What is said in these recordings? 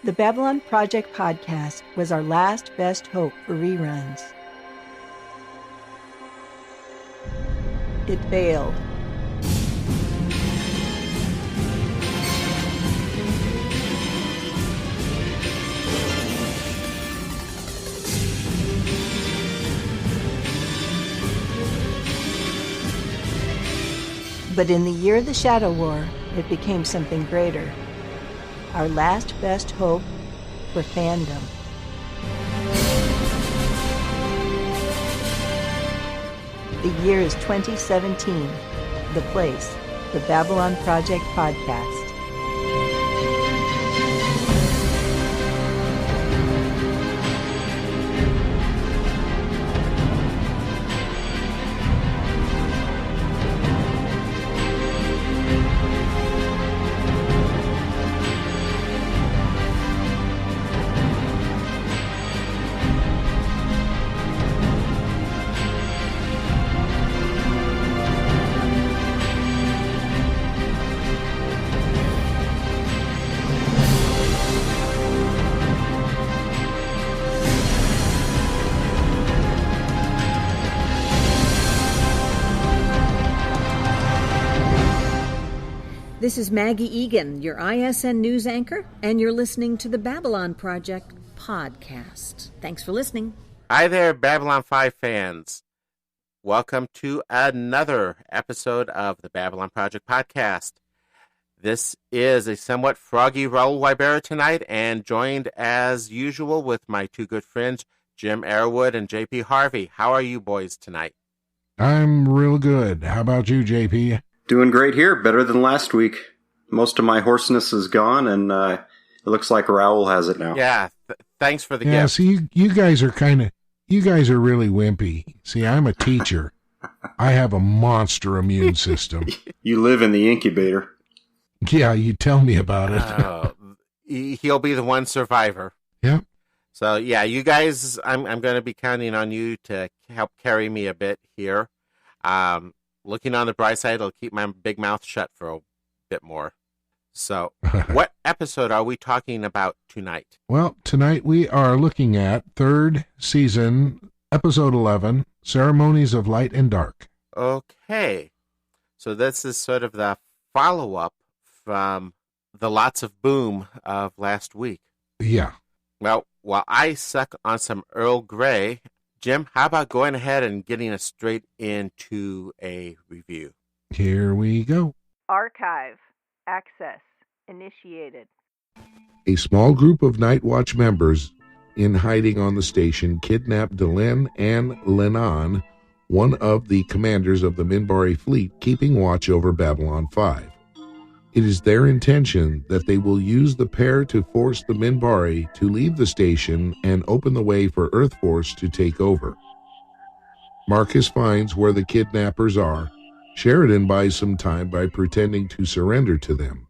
The Babylon Project podcast was our last best hope for reruns. It failed. But in the year of the Shadow War, it became something greater. Our last best hope for fandom. The year is 2017. The place, the Babylon Project podcast. This is Maggie Egan, your ISN news anchor, and you're listening to the Babylon Project podcast. Thanks for listening. Hi there, Babylon 5 fans. Welcome to another episode of the Babylon Project podcast. This is a somewhat froggy Raul Wybera tonight, and joined as usual with my two good friends, Jim Arrowood and JP Harvey. How are you boys tonight? I'm real good. How about you, JP? Doing great here. Better than last week. Most of my hoarseness is gone, and it looks like Raoul has it now. Yeah, thanks for the gift. Yeah, see, you guys are really wimpy. See, I'm a teacher. I have a monster immune system. You live in the incubator. Yeah, you tell me about it. He'll be the one survivor. Yep. So, yeah, you guys, I'm going to be counting on you to help carry me a bit here. Looking on the bright side, it'll keep my big mouth shut for a bit more. So, what episode are we talking about tonight? Well, tonight we are looking at third season, episode 11, Ceremonies of Light and Dark. Okay. So this is sort of the follow-up from the Lots of Boom of last week. Yeah. Well, while I suck on some Earl Grey, Jim, how about going ahead and getting us straight into a review? Here we go. Archive. Access. Initiated. A small group of Nightwatch members in hiding on the station kidnapped Delenn and Lennon, one of the commanders of the Minbari fleet keeping watch over Babylon 5. It is their intention that they will use the pair to force the Minbari to leave the station and open the way for Earth Force to take over. Marcus finds where the kidnappers are. Sheridan buys some time by pretending to surrender to them.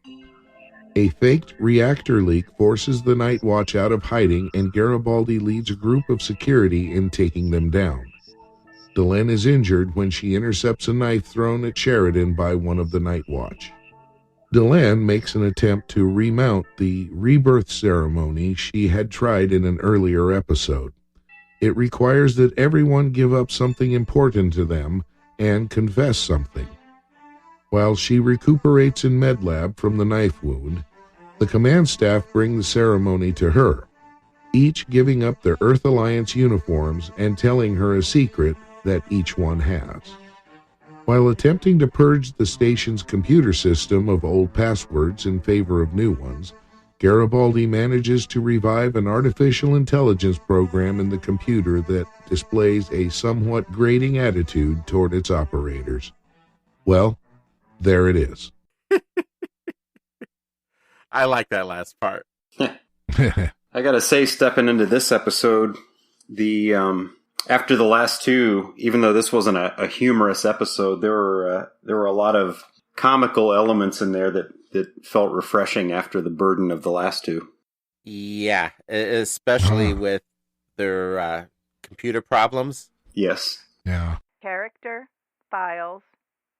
A faked reactor leak forces the Nightwatch out of hiding, and Garibaldi leads a group of security in taking them down. Delenn is injured when she intercepts a knife thrown at Sheridan by one of the Nightwatch. Delenn makes an attempt to remount the rebirth ceremony she had tried in an earlier episode. It requires that everyone give up something important to them and confess something. While she recuperates in MedLab from the knife wound, the command staff bring the ceremony to her, each giving up their Earth Alliance uniforms and telling her a secret that each one has. While attempting to purge the station's computer system of old passwords in favor of new ones, Garibaldi manages to revive an artificial intelligence program in the computer that displays a somewhat grating attitude toward its operators. Well, there it is. I like that last part. I gotta say, stepping into this episode, after the last two, even though this wasn't a humorous episode, there were a lot of comical elements in there that felt refreshing after the burden of the last two. Yeah, especially with their computer problems. Yes. Yeah. Character. Files.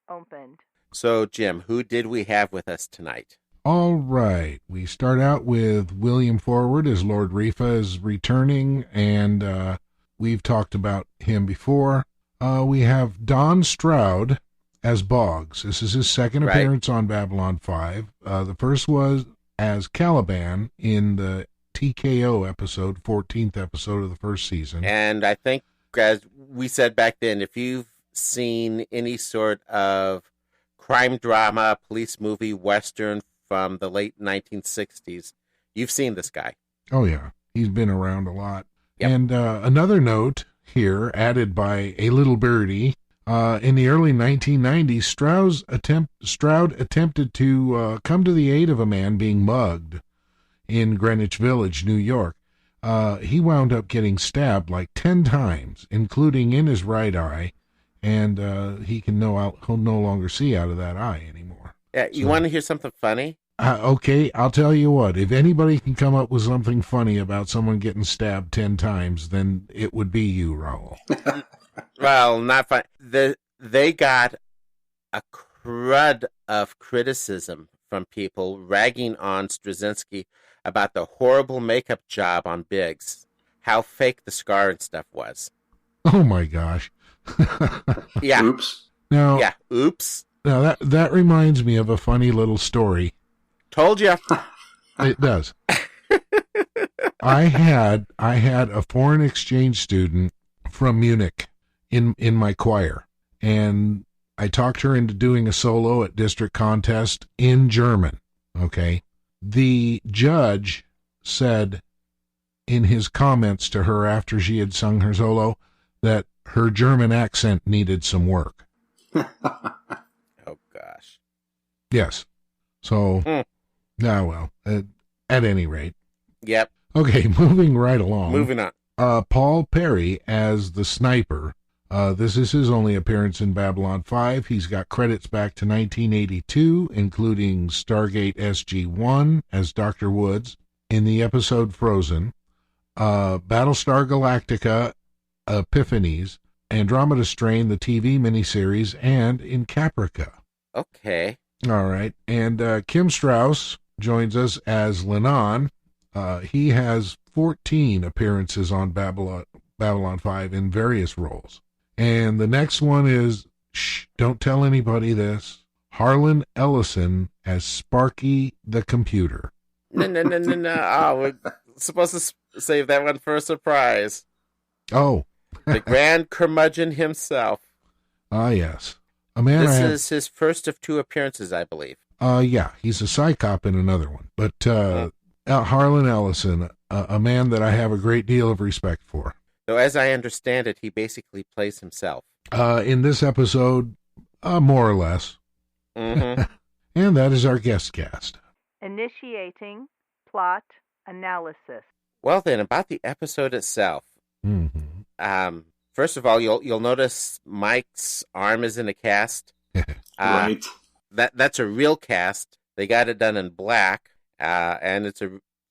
Opened. So, Jim, who did we have with us tonight? All right. We start out with William Forward as Lord Rifa is returning, and we've talked about him before. We have Don Stroud as Boggs. This is his second appearance on Babylon 5. The first was as Caliban in the TKO episode, 14th episode of the first season. And I think, as we said back then, if you've seen any sort of crime drama, police movie, Western from the late 1960s, you've seen this guy. Oh, yeah. He's been around a lot. Yep. And another note here, added by a little birdie, in the early 1990s, Stroud attempted to come to the aid of a man being mugged in Greenwich Village, New York. He wound up getting stabbed like 10 times, including in his right eye, and he'll no longer see out of that eye anymore. Yeah, you want to hear something funny? Okay, I'll tell you what. If anybody can come up with something funny about someone getting stabbed 10 times, then it would be you, Raul. Well, not fun. They got a crud of criticism from people ragging on Straczynski about the horrible makeup job on Biggs, how fake the scar and stuff was. Oh my gosh. Yeah. Oops. Now, yeah. Oops. Now that reminds me of a funny little story. Told you. It does. I had a foreign exchange student from Munich in my choir, and I talked her into doing a solo at district contest in German. Okay. The judge said in his comments to her after she had sung her solo that her German accent needed some work. Oh, gosh. Yes. So, well, at any rate. Yep. Okay, moving right along. Moving on. Paul Perry as the sniper. This is his only appearance in Babylon 5. He's got credits back to 1982, including Stargate SG-1 as Dr. Woods in the episode Frozen, Battlestar Galactica Epiphanies, Andromeda Strain, the TV miniseries, and in Caprica. Okay. All right. And Kim Strauss joins us as Lennon. He has 14 appearances on Babylon 5 in various roles. And the next one is, don't tell anybody this, Harlan Ellison as Sparky the Computer. No. Oh, we're supposed to save that one for a surprise. Oh. The Grand Curmudgeon himself. Ah, yes. A man this is his first of 2 appearances, I believe. Yeah, he's a psychop in another one. But Harlan Ellison, a man that I have a great deal of respect for. So as I understand it, he basically plays himself. In this episode, more or less. Mm-hmm. And that is our guest cast. Initiating plot analysis. Well then, about the episode itself. Mm-hmm. First of all, you'll notice Mike's arm is in a cast. Right. That's a real cast. They got it done in black, and it's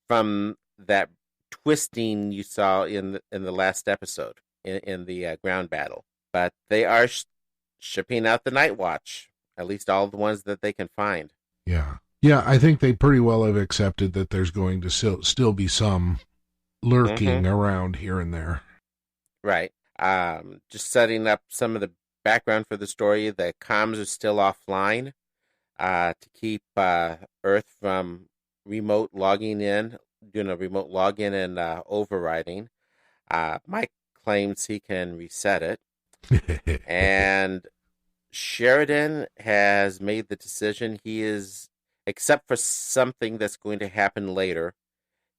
from that twisting you saw in the last episode in the ground battle. But they are shipping out the Nightwatch, at least all the ones that they can find. Yeah, I think they pretty well have accepted that there's going to still be some lurking around here and there. Right. Just setting up some of the background for the story. The comms are still offline to keep Earth from remote logging in, doing a remote login and overriding. Mike claims he can reset it. And Sheridan has made the decision. He is, except for something that's going to happen later,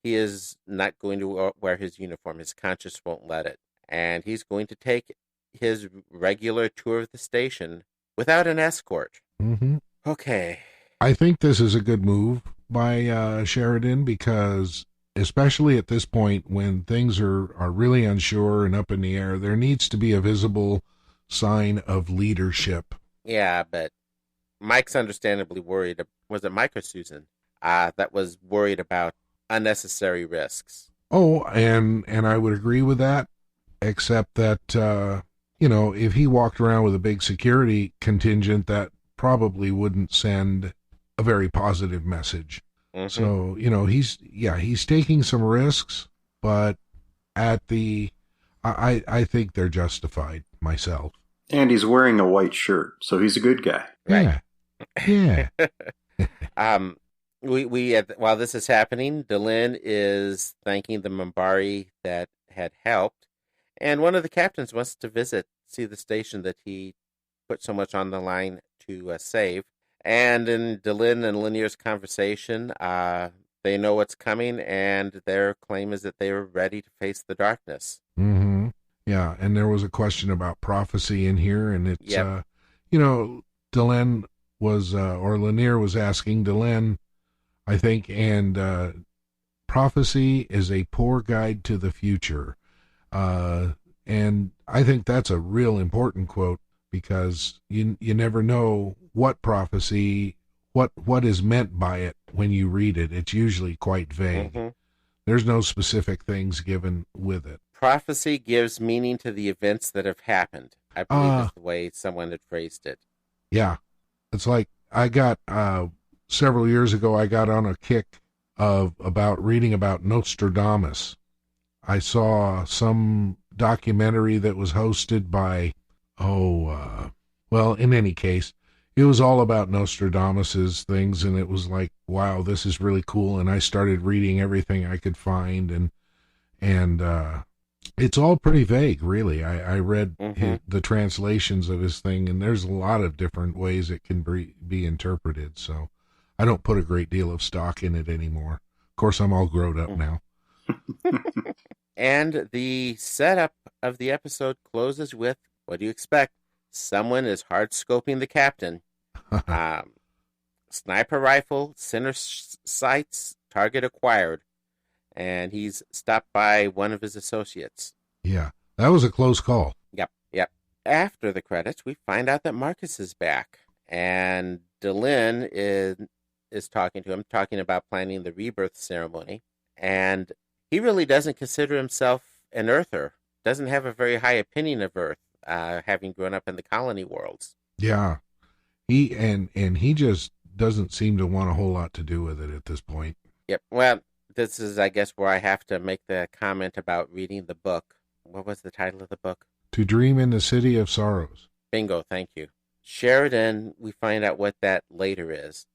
he is not going to wear his uniform. His conscience won't let it. And he's going to take his regular tour of the station without an escort. Mm-hmm. Okay. I think this is a good move by Sheridan, because especially at this point when things are really unsure and up in the air, there needs to be a visible sign of leadership. Yeah, but Mike's understandably worried. Was it Mike or Susan that was worried about unnecessary risks? Oh, and I would agree with that, except that, if he walked around with a big security contingent, that probably wouldn't send a very positive message. Mm-hmm. So, he's taking some risks, but I think they're justified myself. And he's wearing a white shirt, so he's a good guy. Right. Yeah. While this is happening, Delenn is thanking the Minbari that had helped, and one of the captains wants to see the station that he put so much on the line to save. And in Delenn and Lanier's conversation, they know what's coming, and their claim is that they are ready to face the darkness. Mm-hmm. Yeah, and there was a question about prophecy in here, and it's, Delenn was, or Lanier was asking Delenn, I think, and prophecy is a poor guide to the future. And I think that's a real important quote, because you never know what prophecy, what is meant by it when you read it. It's usually quite vague. Mm-hmm. There's no specific things given with it. Prophecy gives meaning to the events that have happened, I believe is the way someone had phrased it. Yeah. It's like I got, several years ago, I got on a kick about reading about Nostradamus. I saw some documentary that was hosted by, in any case, it was all about Nostradamus's things, and it was like, wow, this is really cool. And I started reading everything I could find, and it's all pretty vague, really. I read the translations of his thing, and there's a lot of different ways it can be interpreted. So I don't put a great deal of stock in it anymore. Of course, I'm all grown up now. And the setup of the episode closes with, what do you expect? Someone is hard scoping the captain. Sniper rifle, center sights, target acquired. And he's stopped by one of his associates. Yeah, that was a close call. Yep. After the credits, we find out that Marcus is back. And Delenn is talking to him, talking about planning the rebirth ceremony. And he really doesn't consider himself an Earther. Doesn't have a very high opinion of Earth, having grown up in the colony worlds. Yeah. He just doesn't seem to want a whole lot to do with it at this point. Yep. Well, this is, I guess, where I have to make the comment about reading the book. What was the title of the book? To Dream in the City of Sorrows. Bingo, thank you. Sheridan, we find out what that later is.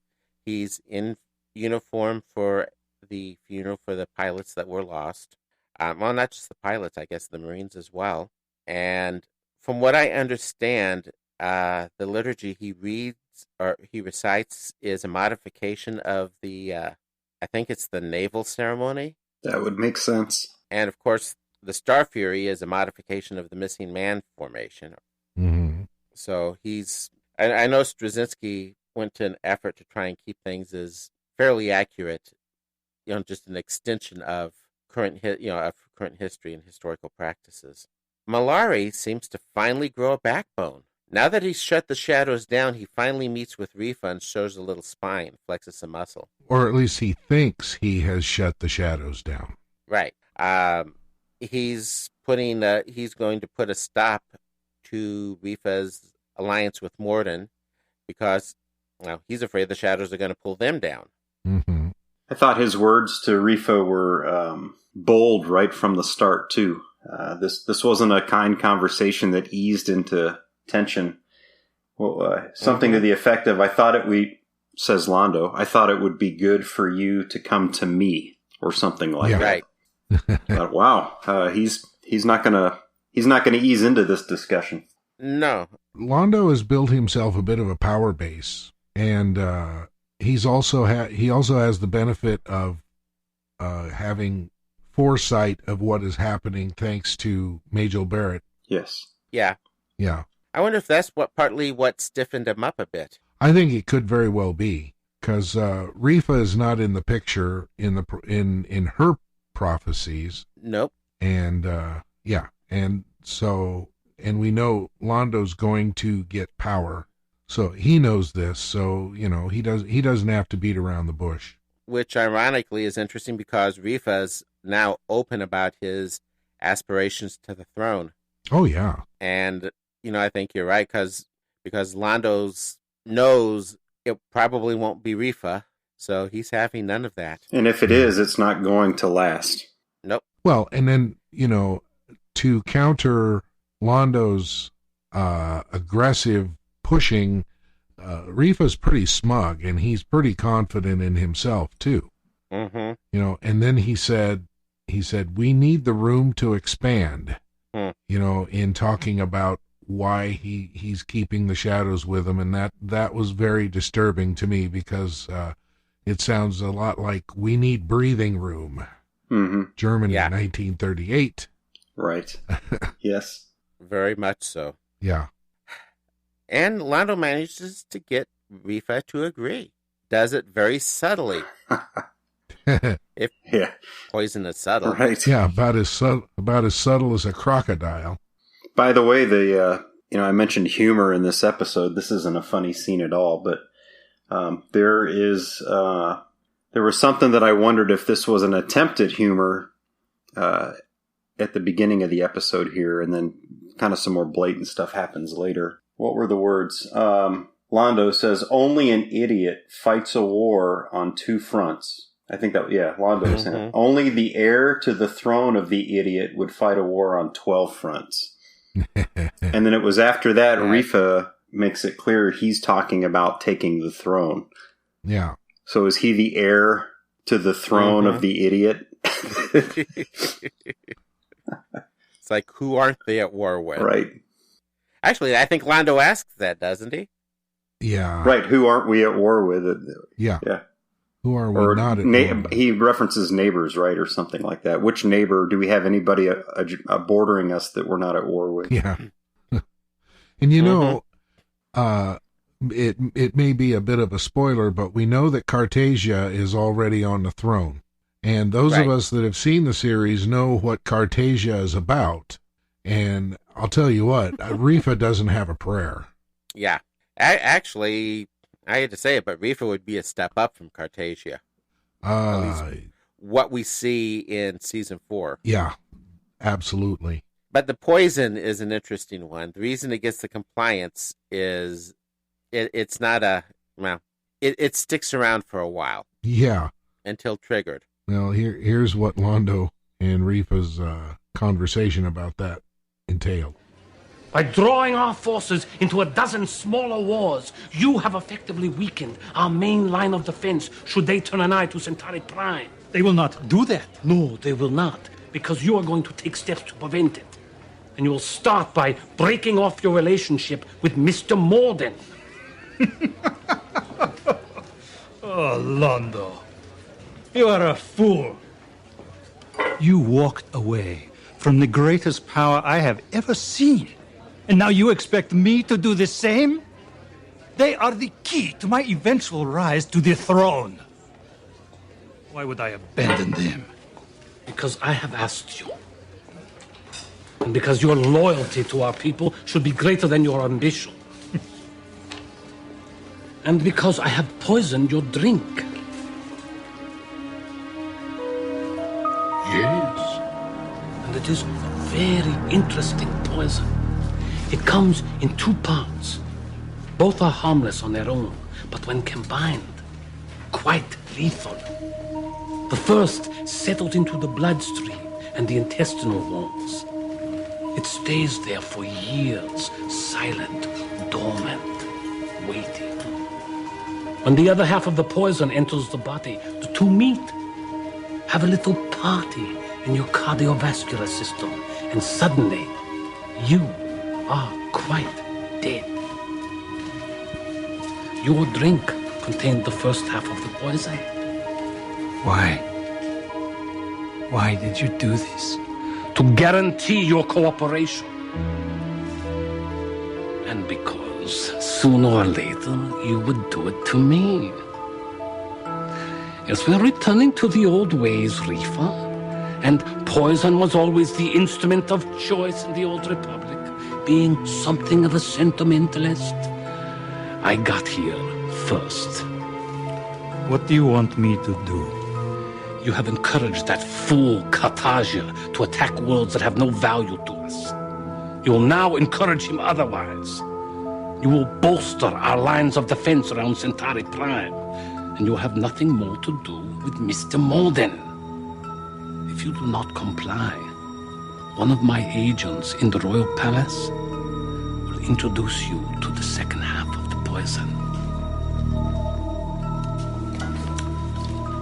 He's in uniform for the funeral for the pilots that were lost. Well, not just the pilots, I guess the Marines as well. And from what I understand, the liturgy he reads or he recites is a modification of the, I think it's the naval ceremony. That would make sense. And of course, the Star Fury is a modification of the Missing Man formation. Mm-hmm. So I know Straczynski went to an effort to try and keep things as fairly accurate, just an extension of current history and historical practices. Malari seems to finally grow a backbone. Now that he's shut the shadows down, he finally meets with Rifa and shows a little spine, flexes some muscle. Or at least he thinks he has shut the shadows down. Right. He's going to put a stop to Rifa's alliance with Morden because, he's afraid the shadows are going to pull them down. Mm-hmm. I thought his words to Rifa were bold right from the start, too. This wasn't a kind conversation that eased into tension. Well, something to the effect of, says Londo, I thought it would be good for you to come to me, or something like that. Right. Wow. He's not gonna ease into this discussion. No. Londo has built himself a bit of a power base, and he also has the benefit of having foresight of what is happening thanks to Majel Barrett. Yes. Yeah. Yeah. I wonder if that's what stiffened him up a bit. I think it could very well be, because Rifa is not in the picture in her prophecies. Nope. And and we know Londo's going to get power, so he knows this. So he doesn't have to beat around the bush. Which ironically is interesting because Rifa's now open about his aspirations to the throne. Oh yeah. And I think you're right because Londo knows it probably won't be Rifa, so he's having none of that. And if it is, it's not going to last. Nope. Well, and then, to counter Londo's aggressive pushing, Rifa's pretty smug, and he's pretty confident in himself, too. Mm-hmm. And then he said, we need the room to expand, in talking about why he's keeping the shadows with him. And that was very disturbing to me, because it sounds a lot like we need breathing room. Mm-hmm. Germany, 1938. Right. Yes. Very much so. Yeah. And Londo manages to get Rifa to agree. Does it very subtly. If poison is subtle. Right. Yeah, about as subtle as a crocodile. By the way, I mentioned humor in this episode. This isn't a funny scene at all, but there was something that I wondered if this was an attempt at humor at the beginning of the episode here, and then kind of some more blatant stuff happens later. What were the words? Londo says, only an idiot fights a war on two fronts. I think Londo was saying, only the heir to the throne of the idiot would fight a war on 12 fronts. And then it was after that, Rifa makes it clear he's talking about taking the throne. Yeah. So is he the heir to the throne of the idiot? It's like, who aren't they at war with? Right. Actually, I think Londo asks that, doesn't he? Yeah. Right. Who aren't we at war with? Yeah. Yeah. Who are we not at war with? He references neighbors, right, or something like that. Which neighbor? Do we have anybody bordering us that we're not at war with? Yeah. And it may be a bit of a spoiler, but we know that Cartasia is already on the throne. And those of us that have seen the series know what Cartasia is about. And I'll tell you what, Rifa doesn't have a prayer. Yeah. Actually, I hate to say it, but Rifa would be a step up from Cartasia. At least what we see in season 4. Yeah, absolutely. But the poison is an interesting one. The reason it gets the compliance is it's not it sticks around for a while. Yeah. Until triggered. Well, here's what Londo and Rifa's conversation about that entailed. By drawing our forces into a dozen smaller wars, you have effectively weakened our main line of defense should they turn an eye to Centauri Prime. They will not do that. No, they will not, because you are going to take steps to prevent it. And you will start by breaking off your relationship with Mr. Morden. Oh, Londo, you are a fool. You walked away from the greatest power I have ever seen. And now you expect me to do the same? They are the key to my eventual rise to the throne. Why would I abandon them? Because I have asked you. And because your loyalty to our people should be greater than your ambition. And because I have poisoned your drink. Yes. And it is a very interesting poison. It comes in 2 parts. Both are harmless on their own, but when combined, quite lethal. The first settles into the bloodstream and the intestinal walls. It stays there for years, silent, dormant, waiting. When the other half of the poison enters the body, the two meet. Have a little party in your cardiovascular system, and suddenly, you are quite dead. Your drink contained the first half of the poison. Why? Why did you do this? To guarantee your cooperation. And because sooner or later you would do it to me. Yes, we're returning to the old ways, Rifa. And poison was always the instrument of choice in the old republic, being something of a sentimentalist. I got here first. What do you want me to do? You have encouraged that fool Cartagia to attack worlds that have no value to us. You will now encourage him otherwise. You will bolster our lines of defense around Centauri Prime, and you will have nothing more to do with Mr. Malden. If you do not comply, one of my agents in the Royal Palace will introduce you to the second half of the poison.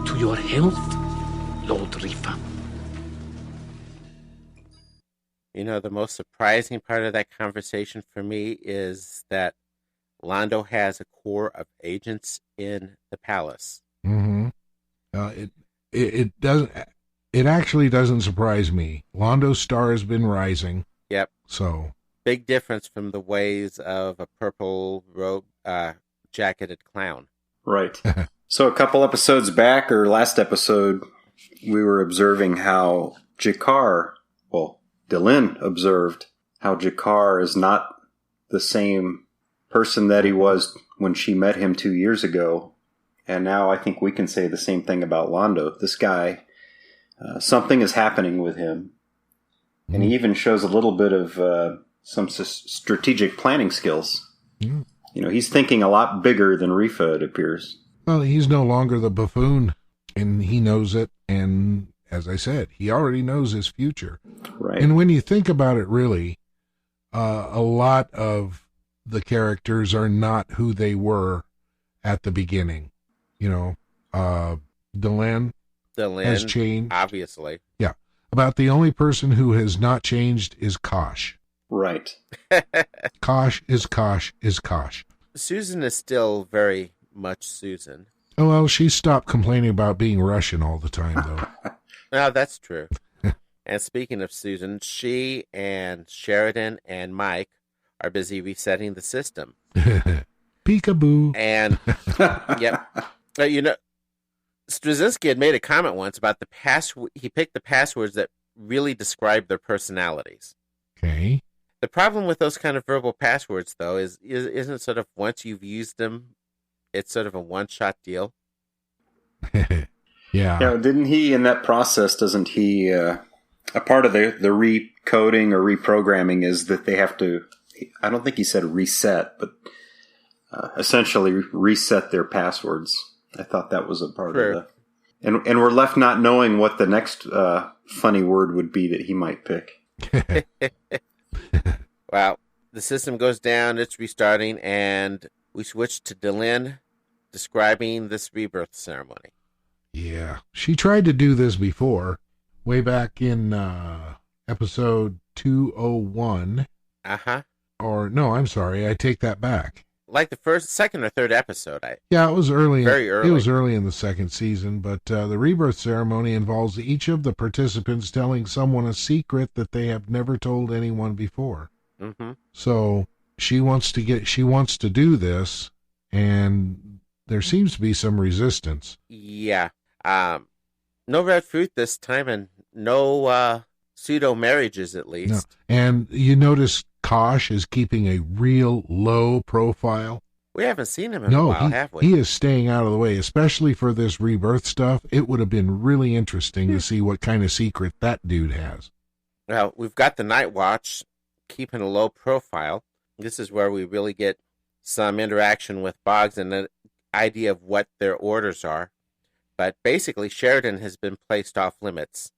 To your health, Lord Rifa. You know, the most surprising part of that conversation for me is that Londo has a corps of agents in the palace. Mm-hmm. It doesn't. It actually doesn't surprise me. Londo's star has been rising. Yep. So big difference from the ways of a purple robe, jacketed clown. Right. So a couple episodes back, or last episode, we were observing how Delenn observed how Jakar is not the same person that he was when she met him 2 years ago. And now I think we can say the same thing about Londo. This guy, something is happening with him. And he even shows a little bit of some strategic planning skills. Mm. You know, he's thinking a lot bigger than Rifa, it appears. Well, he's no longer the buffoon, and he knows it. And as I said, he already knows his future. Right. And when you think about it, really, a lot of the characters are not who they were at the beginning. You know, Delenn has changed. Obviously. Yeah. About the only person who has not changed is Kosh. Right. Kosh is Kosh is Kosh. Susan is still very much Susan. Oh, well, she stopped complaining about being Russian all the time, though. No, that's true. And speaking of Susan, she and Sheridan and Mike are busy resetting the system. Peekaboo. And, yep. You know, Straczynski had made a comment once about the password. He picked the passwords that really describe their personalities. Okay. The problem with those kind of verbal passwords, though, isn't it sort of once you've used them, it's sort of a one-shot deal? Yeah. Yeah, didn't he, in that process, doesn't he, a part of the recoding or reprogramming is that they have to, I don't think he said reset, but essentially reset their passwords. I thought that was a part of the... And we're left not knowing what the next funny word would be that he might pick. Well, the system goes down, it's restarting, and we switch to Delenn describing this rebirth ceremony. Yeah. She tried to do this before, way back in episode 201. Uh-huh. Or, no, I'm sorry, I take that back. Like the second or third episode. Yeah, it was early. Very early. It was early in the second season, but the rebirth ceremony involves each of the participants telling someone a secret that they have never told anyone before. Mm-hmm. So she wants to do this, and there seems to be some resistance. Yeah. No red fruit this time, and no pseudo marriages at least. No. And you notice Kosh is keeping a real low profile. We haven't seen him in a while, have we? He is staying out of the way, especially for this rebirth stuff. It would have been really interesting to see what kind of secret that dude has. Well, we've got the Nightwatch keeping a low profile. This is where we really get some interaction with Boggs and an idea of what their orders are. But basically, Sheridan has been placed off limits,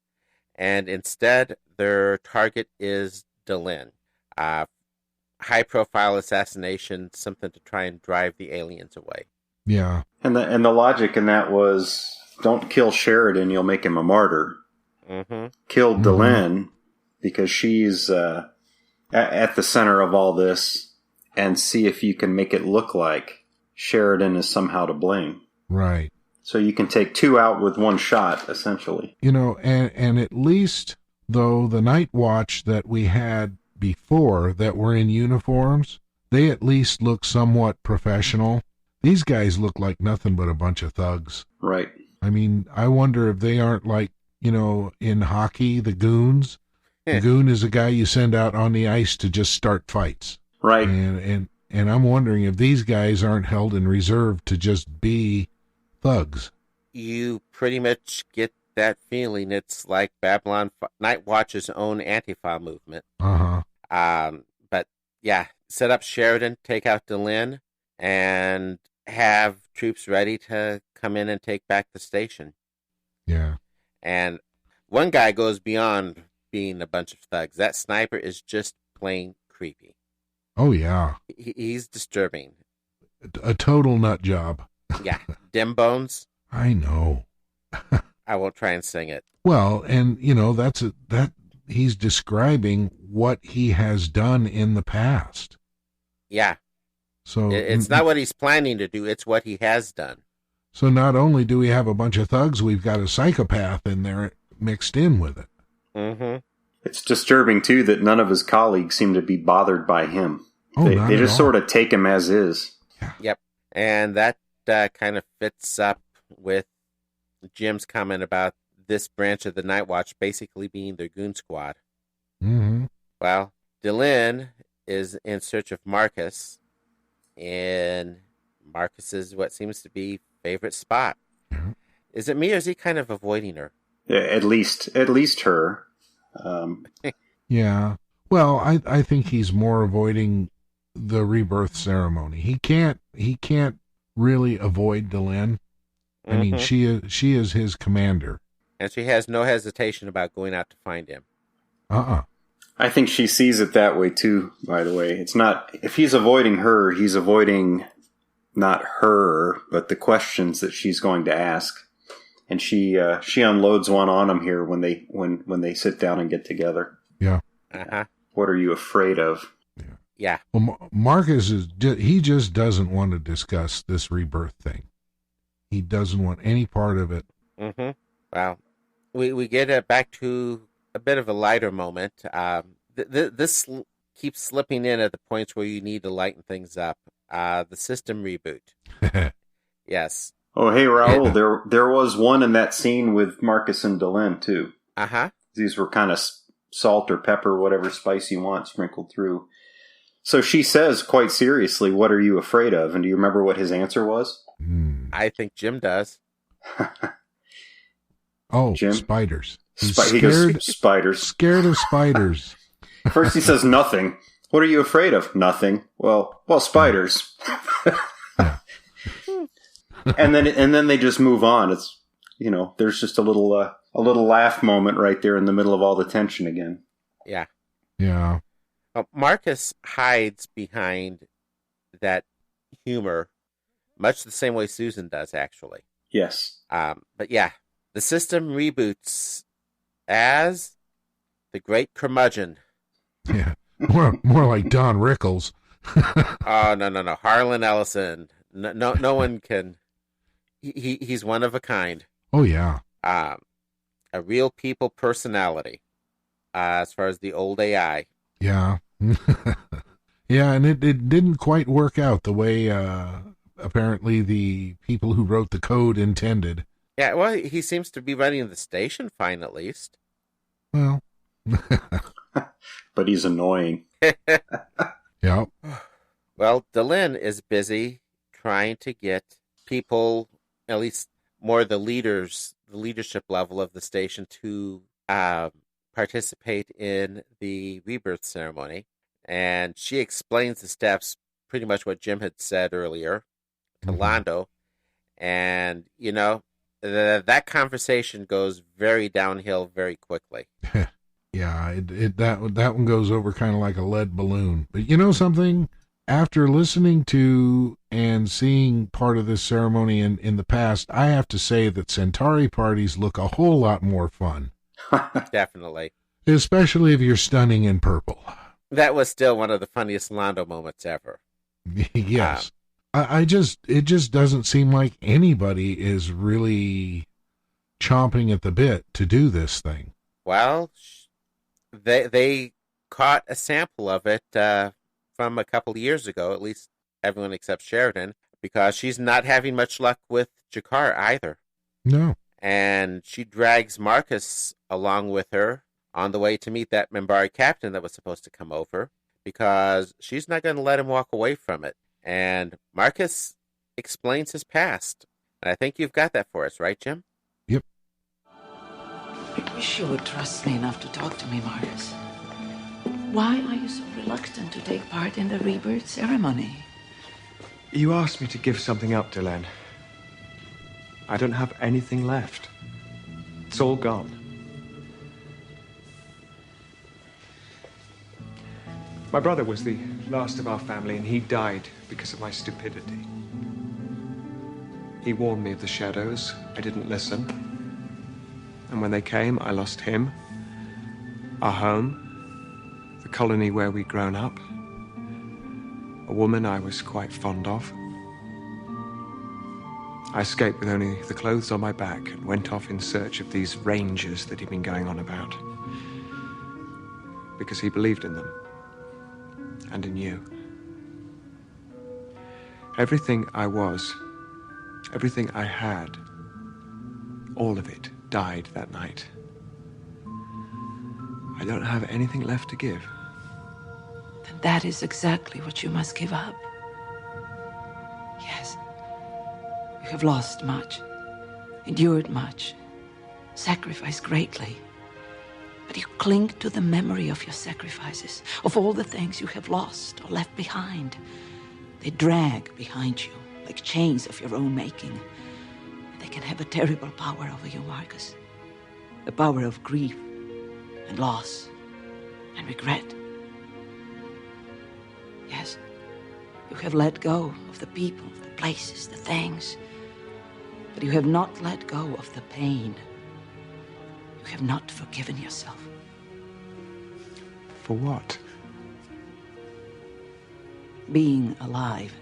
and instead their target is Delenn. High-profile assassination, something to try and drive the aliens away. Yeah. And the logic in that was, don't kill Sheridan, you'll make him a martyr. Mm-hmm. Kill Delenn, because she's at the center of all this, and see if you can make it look like Sheridan is somehow to blame. Right. So you can take two out with one shot, essentially. You know, and at least, though, the Nightwatch that we had before that were in uniforms, they at least look somewhat professional. These guys look like nothing but a bunch of thugs. Right. I mean, I wonder if they aren't like, you know, in hockey, the goons. The goon is a guy you send out on the ice to just start fights. Right. And I'm wondering if these guys aren't held in reserve to just be thugs. You pretty much get that feeling. It's like Babylon Nightwatch's own Antifa movement. Uh-huh. But set up Sheridan, take out Delenn, and have troops ready to come in and take back the station. Yeah. And one guy goes beyond being a bunch of thugs. That sniper is just plain creepy. Oh, yeah. He's disturbing. A total nut job. Yeah. Dim bones. I know. I won't try and sing it. Well, and, that he's describing what he has done in the past. Yeah. So it's not what he's planning to do, it's what he has done. So not only do we have a bunch of thugs, we've got a psychopath in there mixed in with it. Mm-hmm. It's disturbing, too, that none of his colleagues seem to be bothered by him. Oh, they just sort of take him as is. Yeah. Yep. And that kind of fits up with Jim's comment about this branch of the Nightwatch basically being their goon squad. Mm-hmm. Well, Delenn is in search of Marcus, in Marcus's what seems to be favorite spot. Mm-hmm. Is it me, or is he kind of avoiding her? Yeah, at least her. Yeah. Well, I think he's more avoiding the rebirth ceremony. He can't really avoid Delenn. I mean, she is his commander. And she has no hesitation about going out to find him. I think she sees it that way too, by the way. It's not, if he's avoiding her, he's avoiding not her, but the questions that she's going to ask. And she unloads one on him here when they sit down and get together. Yeah. Uh-huh. What are you afraid of? Yeah. Well, Marcus he just doesn't want to discuss this rebirth thing. He doesn't want any part of it. Mm-hmm. Well, we get back to a bit of a lighter moment. This keeps slipping in at the points where you need to lighten things up. The system reboot. Yes. Oh, hey, Raul, there was one in that scene with Marcus and Delenn, too. Uh-huh. These were kind of salt or pepper, whatever spice you want, sprinkled through. So she says, quite seriously, what are you afraid of? And do you remember what his answer was? I think Jim does. Oh, Jim? Spiders. He goes, spiders. Scared of spiders. First he says nothing. What are you afraid of? Nothing. Well, spiders. And then they just move on. It's, there's just a little laugh moment right there in the middle of all the tension again. Yeah. Yeah. Marcus hides behind that humor, much the same way Susan does, actually. Yes. But yeah, the system reboots as the Great Curmudgeon. Yeah. More like Don Rickles. Oh, no. Harlan Ellison. No one can. He's one of a kind. Oh, yeah. A real people personality, as far as the old AI. Yeah. Yeah, and it didn't quite work out the way apparently the people who wrote the code intended. Yeah, well, he seems to be running the station fine, at least. Well. But he's annoying. Yeah. Well, Delenn is busy trying to get people, at least more the leadership level of the station, to participate in the rebirth ceremony. And she explains the steps, pretty much what Jim had said earlier, to Londo. And, that conversation goes very downhill very quickly. Yeah, that one goes over kind of like a lead balloon. But you know something? After listening to and seeing part of this ceremony in the past, I have to say that Centauri parties look a whole lot more fun. Definitely. Especially if you're stunning in purple. That was still one of the funniest Londo moments ever. Yes. It just doesn't seem like anybody is really chomping at the bit to do this thing. Well, they caught a sample of it from a couple of years ago, at least everyone except Sheridan, because she's not having much luck with Jakar either. No. And she drags Marcus along with her on the way to meet that Minbari captain that was supposed to come over, because she's not going to let him walk away from it. And Marcus explains his past. And I think you've got that for us, right, Jim? Yep. I wish you would trust me enough to talk to me, Marcus. Why are you so reluctant to take part in the rebirth ceremony? You asked me to give something up, Delenn. I don't have anything left. It's all gone. My brother was the last of our family, and he died because of my stupidity. He warned me of the shadows. I didn't listen. And when they came, I lost him, our home, the colony where we'd grown up, a woman I was quite fond of. I escaped with only the clothes on my back and went off in search of these rangers that he'd been going on about. Because he believed in them. And in you. Everything I was, everything I had, all of it died that night. I don't have anything left to give. Then that is exactly what you must give up. Yes. You have lost much, endured much, sacrificed greatly. But you cling to the memory of your sacrifices, of all the things you have lost or left behind. They drag behind you like chains of your own making. They can have a terrible power over you, Marcus. The power of grief and loss and regret. Yes, you have let go of the people, the places, the things. But you have not let go of the pain. You have not forgiven yourself. For what? Being alive.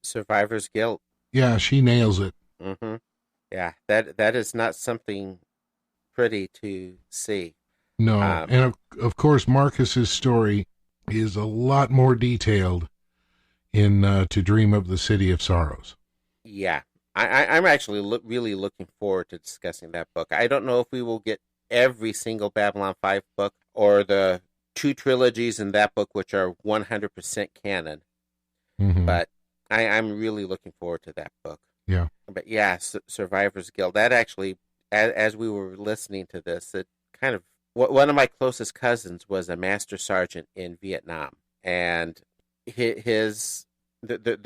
Survivor's guilt. Yeah, she nails it. Mm-hmm. Yeah, that is not something pretty to see. No, and of course, Marcus's story is a lot more detailed in To Dream of the City of Sorrows. Yeah, I'm actually really looking forward to discussing that book. I don't know if we will get every single Babylon 5 book or the 2 trilogies in that book, which are 100% canon. Mm-hmm. But I'm really looking forward to that book. Yeah. But yeah, Survivor's Guild. That actually, as we were listening to this, it kind of, one of my closest cousins was a master sergeant in Vietnam. And there's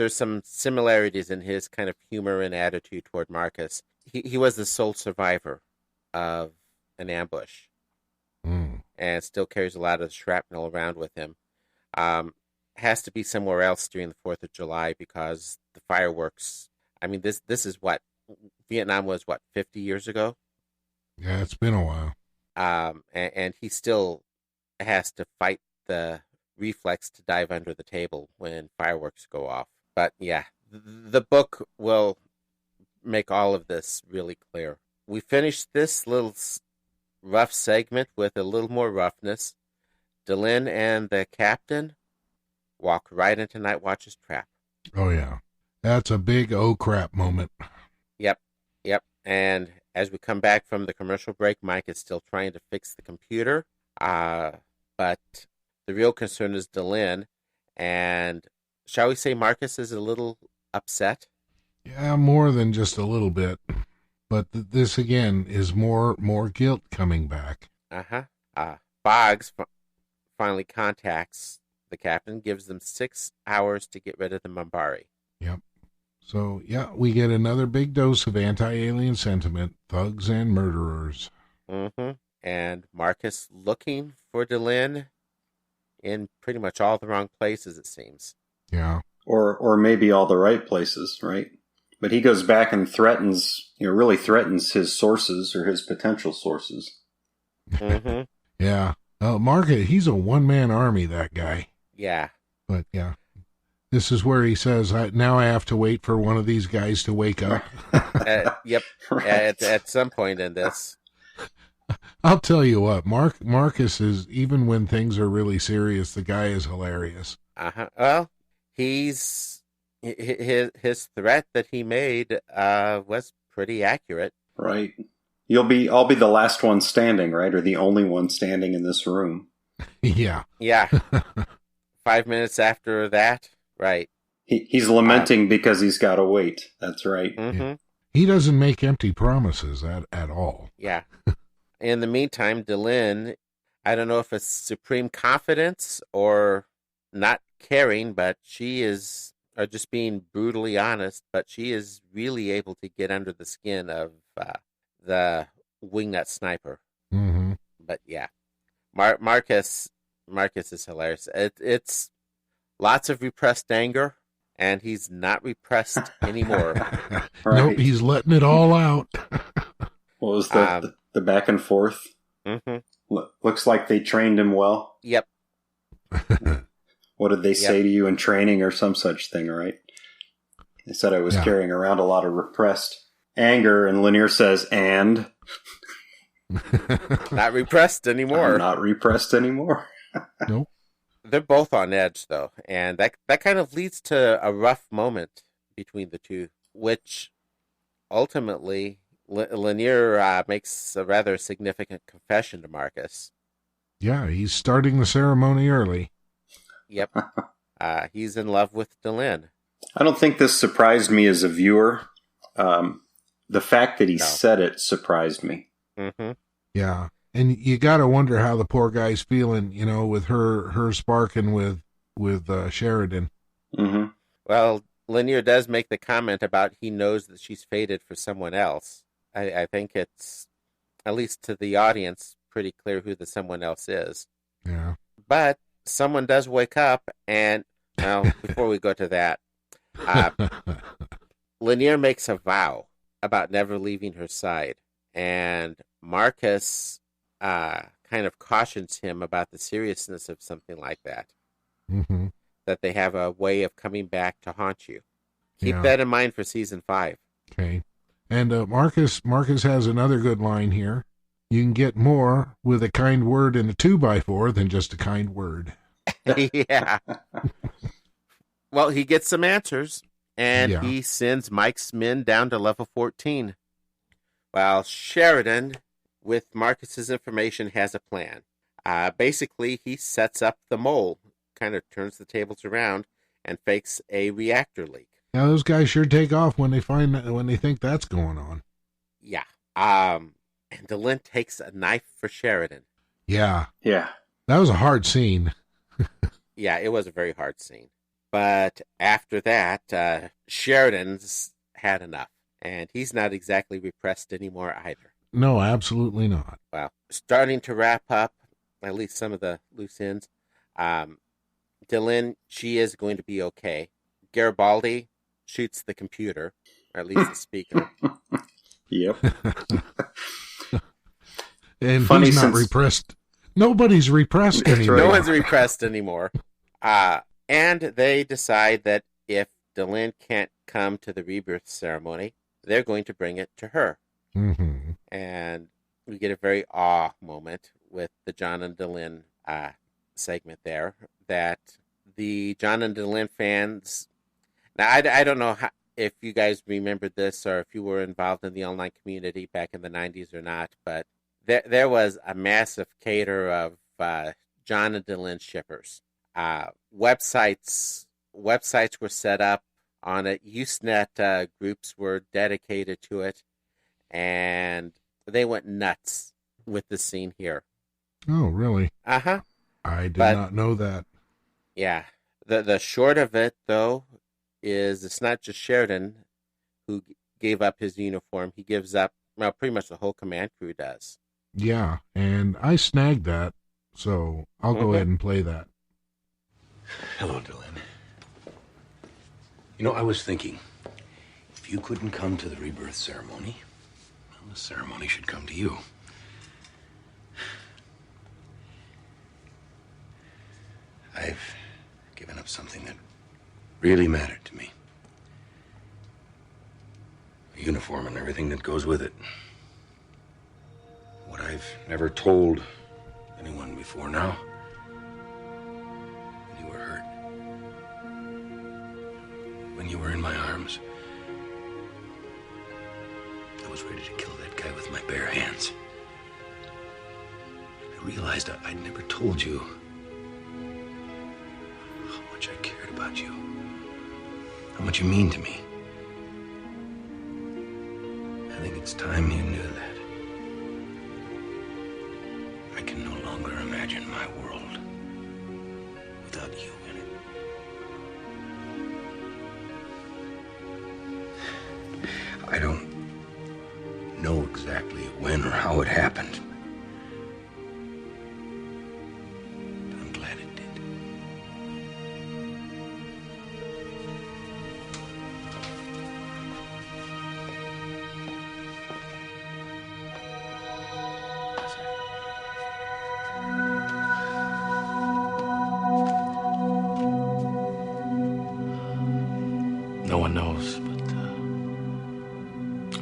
some similarities in his kind of humor and attitude toward Marcus. He was the sole survivor of an ambush, and still carries a lot of shrapnel around with him. Has to be somewhere else during the 4th of July because the fireworks. I mean, this is what Vietnam was. 50 years ago? Yeah, it's been a while. And he still has to fight the reflex to dive under the table when fireworks go off. But yeah, the book will make all of this really clear. We finished this little rough segment with a little more roughness. Delenn and the captain walk right into Nightwatch's trap. Oh yeah, that's a big oh crap moment. Yep. And as we come back from the commercial break, Mike is still trying to fix the computer. But the real concern is Delenn, and shall we say Marcus is a little upset? Yeah, more than just a little bit. But this again is more guilt coming back. Boggs finally contacts the captain, gives them 6 hours to get rid of the Minbari. Yep. So, yeah, we get another big dose of anti-alien sentiment, thugs and murderers. And Marcus looking for Delenn in pretty much all the wrong places, it seems. Yeah. Or maybe all the right places, right? But he goes back and really threatens his sources or his potential sources. Yeah. Marcus, he's a one-man army, that guy. Yeah. But, yeah. This is where he says, now I have to wait for one of these guys to wake up. Yep. Right. At some point in this. I'll tell you what, Marcus is, even when things are really serious, the guy is hilarious. Well, his threat that he made was pretty accurate. Right. I'll be the last one standing, right? Or the only one standing in this room. Yeah. 5 minutes after that, right. He's lamenting because he's got to wait. That's right. Yeah. He doesn't make empty promises at all. Yeah. In the meantime, Delenn I don't know if it's supreme confidence or not caring, but she is, or just being brutally honest, but she is really able to get under the skin of the wingnut sniper. Mm-hmm. But yeah, Marcus is hilarious. It's lots of repressed anger, and he's not repressed anymore. Right. Nope, he's letting it all out. What was the back and forth? Mm-hmm. Looks like they trained him well. Yep. What did they say to you in training or some such thing, right? They said I was carrying around a lot of repressed anger, and Lanier says, and? Not repressed anymore. I'm not repressed anymore. Nope. They're both on edge, though, and that kind of leads to a rough moment between the two, which ultimately Lanier makes a rather significant confession to Marcus. Yeah, he's starting the ceremony early. Yep. He's in love with Delenn. I don't think this surprised me as a viewer. The fact that he said it surprised me. Mm-hmm. Yeah. And you got to wonder how the poor guy's feeling, you know, with her sparking with Sheridan. Mm-hmm. Well, Lanier does make the comment about he knows that she's fated for someone else. I think it's, at least to the audience, pretty clear who the someone else is. Yeah. But someone does wake up, and, well, before we go to that, Lanier makes a vow about never leaving her side, and Marcus kind of cautions him about the seriousness of something like that. Mm-hmm. That they have a way of coming back to haunt you. Keep that in mind for season 5. Okay. And Marcus has another good line here. You can get more with a kind word and a 2x4 than just a kind word. Yeah. Well, he gets some answers, and he sends Mike's men down to level 14. While Sheridan, with Marcus's information, has a plan. Basically, he sets up the mole, kind of turns the tables around, and fakes a reactor leak. Now, those guys sure take off when they think that's going on. Yeah. And Delenn takes a knife for Sheridan. Yeah. Yeah. That was a hard scene. Yeah, it was a very hard scene. But after that, Sheridan's had enough. And he's not exactly repressed anymore either. No, absolutely not. Well, starting to wrap up, at least some of the loose ends. Delenn, she is going to be okay. Garibaldi shoots the computer, or at least the speaker. Yep. And funny, he's not repressed. Nobody's repressed anymore. No one's repressed anymore. And they decide that if Delenn can't come to the rebirth ceremony, they're going to bring it to her. Mm-hmm. And we get a very awe moment with the John and Delenn segment there, that the John and Delenn fans... Now, I don't know if you guys remembered this or if you were involved in the online community back in the 90s or not, but there was a massive cater of John and Delenn shippers. Websites were set up on it. Usenet groups were dedicated to it, and they went nuts with the scene here. Oh, really? Uh-huh. I did not know that. Yeah. The short of it, though, is it's not just Sheridan who gave up his uniform. He gives up, well, pretty much the whole command crew does. Yeah, and I snagged that, so I'll go ahead and play that. Hello, Delenn. You know, I was thinking, if you couldn't come to the rebirth ceremony, well, the ceremony should come to you. I've given up something that really mattered to me. A uniform and everything that goes with it. What I've never told anyone before now. When you were hurt. When you were in my arms. I was ready to kill that guy with my bare hands. I realized I'd never told you how much I cared about you. How much you mean to me. I think it's time you knew that. I can no longer imagine my world without you in it. I don't know exactly when or how it happened. But I'm glad it did. No one knows, but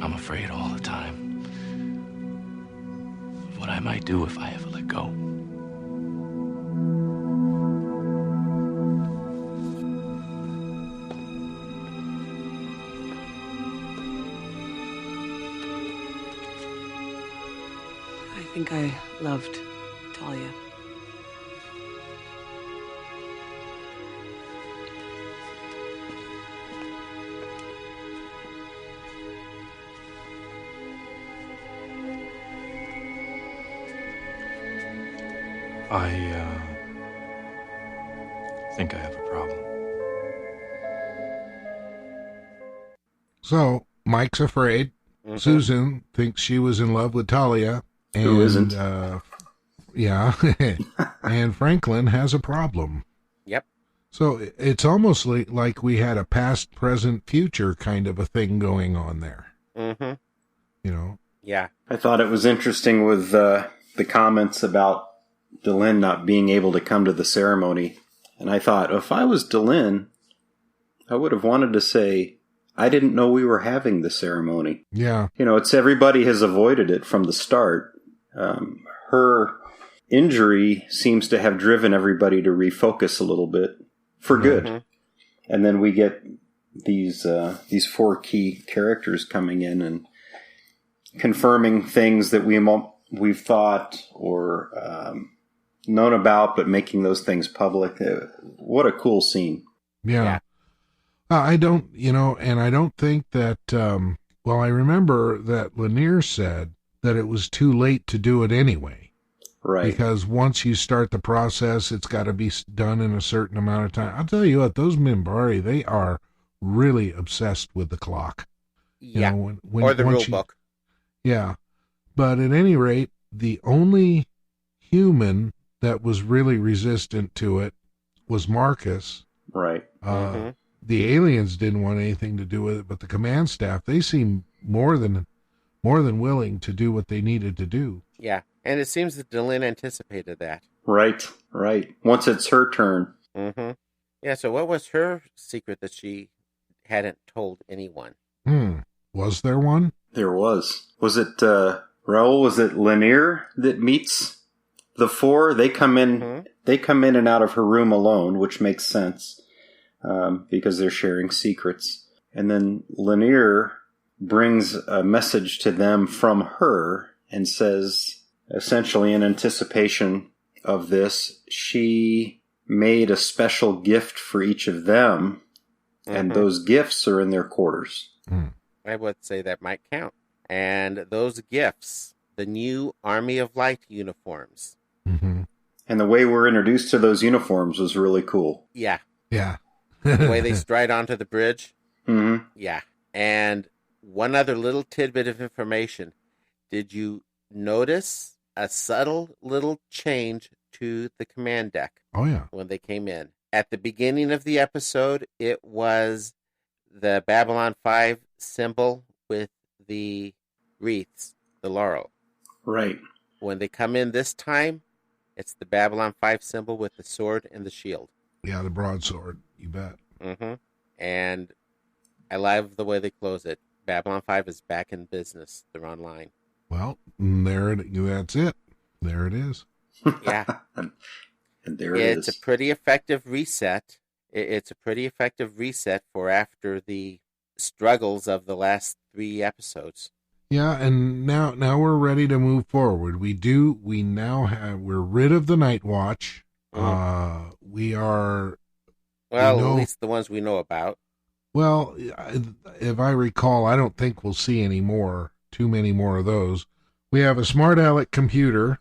I'm afraid all the time of what I might do if I ever let go. I think I loved Talia. I think I have a problem. So Mike's afraid. Mm-hmm. Susan thinks she was in love with Talia. And, Who isn't? Yeah. And Franklin has a problem. Yep. So it's almost like we had a past, present, future kind of a thing going on there. Mm-hmm. You know? Yeah. I thought it was interesting with the comments about Delenn not being able to come to the ceremony. And I thought, if I was Delenn, I would have wanted to say, I didn't know we were having the ceremony. Yeah. You know, it's everybody has avoided it from the start. Her injury seems to have driven everybody to refocus a little bit for good. Mm-hmm. And then we get these four key characters coming in and confirming things that we've thought or known about, but making those things public. What a cool scene. Yeah. I don't think that, I remember that Lanier said that it was too late to do it anyway. Right. Because once you start the process, it's got to be done in a certain amount of time. I'll tell you what, those Minbari, they are really obsessed with the clock. Yeah. Or the rule book. Yeah. But at any rate, the only human that was really resistant to it was Marcus. Right. The aliens didn't want anything to do with it, but the command staff, they seemed more than willing to do what they needed to do. Yeah. And it seems that Delenn anticipated that. Right. Once it's her turn. Mm-hmm. Yeah, so what was her secret that she hadn't told anyone? Was there one? There was. Was it, Raoul, was it Lanier that meets the four? They come in and out of her room alone, which makes sense, because they're sharing secrets. And then Lanier brings a message to them from her and says, essentially in anticipation of this, she made a special gift for each of them, and those gifts are in their quarters. I would say that might count. And those gifts, the new Army of Light uniforms. Mm-hmm. And the way we're introduced to those uniforms was really cool. Yeah. Yeah. The way they stride onto the bridge. Mm-hmm. Yeah. And one other little tidbit of information. Did you notice a subtle little change to the command deck? Oh, yeah. When they came in. At the beginning of the episode, it was the Babylon 5 symbol with the wreaths, the laurel. Right. When they come in this time, it's the Babylon 5 symbol with the sword and the shield. Yeah, the broadsword. You bet. Mm-hmm. And I love the way they close it. Babylon 5 is back in business. They're online. Well, that's it. There it is. Yeah. And there it is. It's a pretty effective reset. It's a pretty effective reset for after the struggles of the last 3 episodes. Yeah, and now we're ready to move forward. We're rid of the Nightwatch. We are... Well, at least the ones we know about. Well, if I recall, I don't think we'll see too many more of those. We have a smart aleck computer,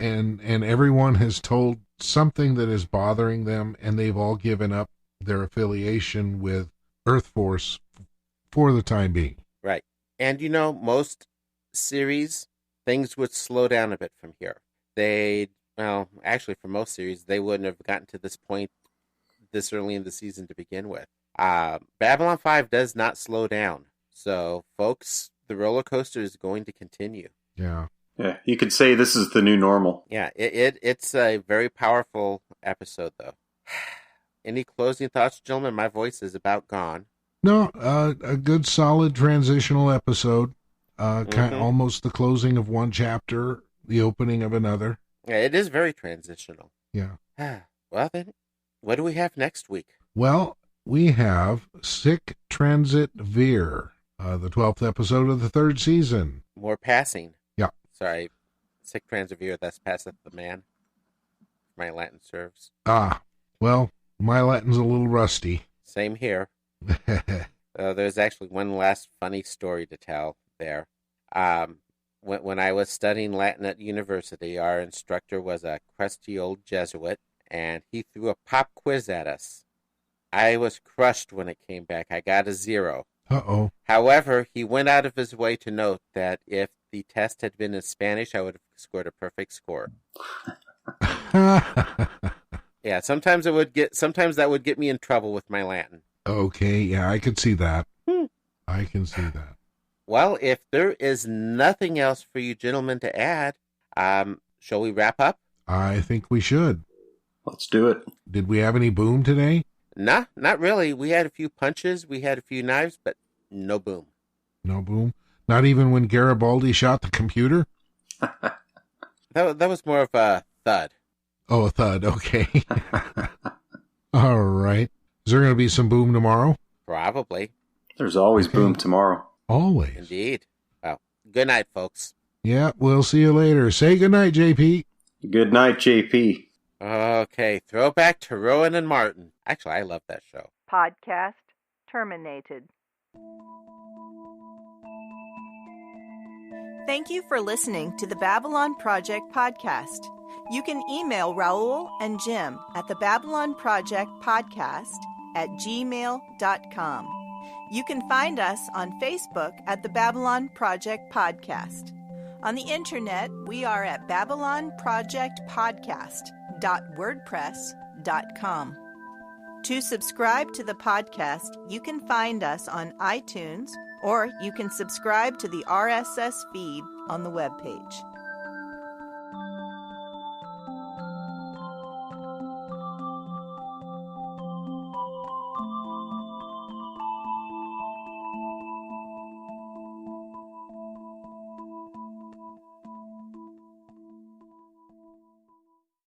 and everyone has told something that is bothering them, and they've all given up their affiliation with Earth Force for the time being. Right. And most series, things would slow down a bit from here. Actually, for most series, they wouldn't have gotten to this point this early in the season to begin with. Babylon 5 does not slow down. So, folks, the roller coaster is going to continue. Yeah. Yeah, you could say this is the new normal. Yeah, it's a very powerful episode, though. Any closing thoughts, gentlemen? My voice is about gone. No, a good, solid transitional episode. Kind of almost the closing of one chapter, the opening of another. Yeah, it is very transitional. Yeah. Well, then, what do we have next week? Well, we have Sick Transit Veer, the 12th episode of the 3rd season. More passing. Yeah. Sorry. Sic transit veer, thus passeth the man. My Latin serves. Well, my Latin's a little rusty. Same here. There's actually one last funny story to tell there. When I was studying Latin at university, our instructor was a crusty old Jesuit, and he threw a pop quiz at us. I was crushed when it came back. I got a 0. Uh-oh. However, he went out of his way to note that if the test had been in Spanish, I would have scored a perfect score. Yeah, sometimes that would get me in trouble with my Latin. Okay, yeah, I can see that. I can see that. Well, if there is nothing else for you gentlemen to add, shall we wrap up? I think we should. Let's do it. Did we have any boom today? Nah, not really. We had a few punches, we had a few knives, but no boom. No boom? Not even when Garibaldi shot the computer? That was more of a thud. Oh, a thud, okay. All right. Is there going to be some boom tomorrow? Probably. There's always boom tomorrow. Always. Indeed. Well, good night, folks. Yeah, we'll see you later. Say good night, JP. Good night, JP. Okay, throwback to Rowan and Martin. Actually, I love that show. Podcast terminated. Thank you for listening to the Babylon Project podcast. You can email Raul and Jim at the Babylon Project podcast at gmail.com. You can find us on Facebook at the Babylon Project Podcast. On the internet, we are at babylonprojectpodcast.wordpress.com. To subscribe to the podcast, you can find us on iTunes, or you can subscribe to the RSS feed on the webpage.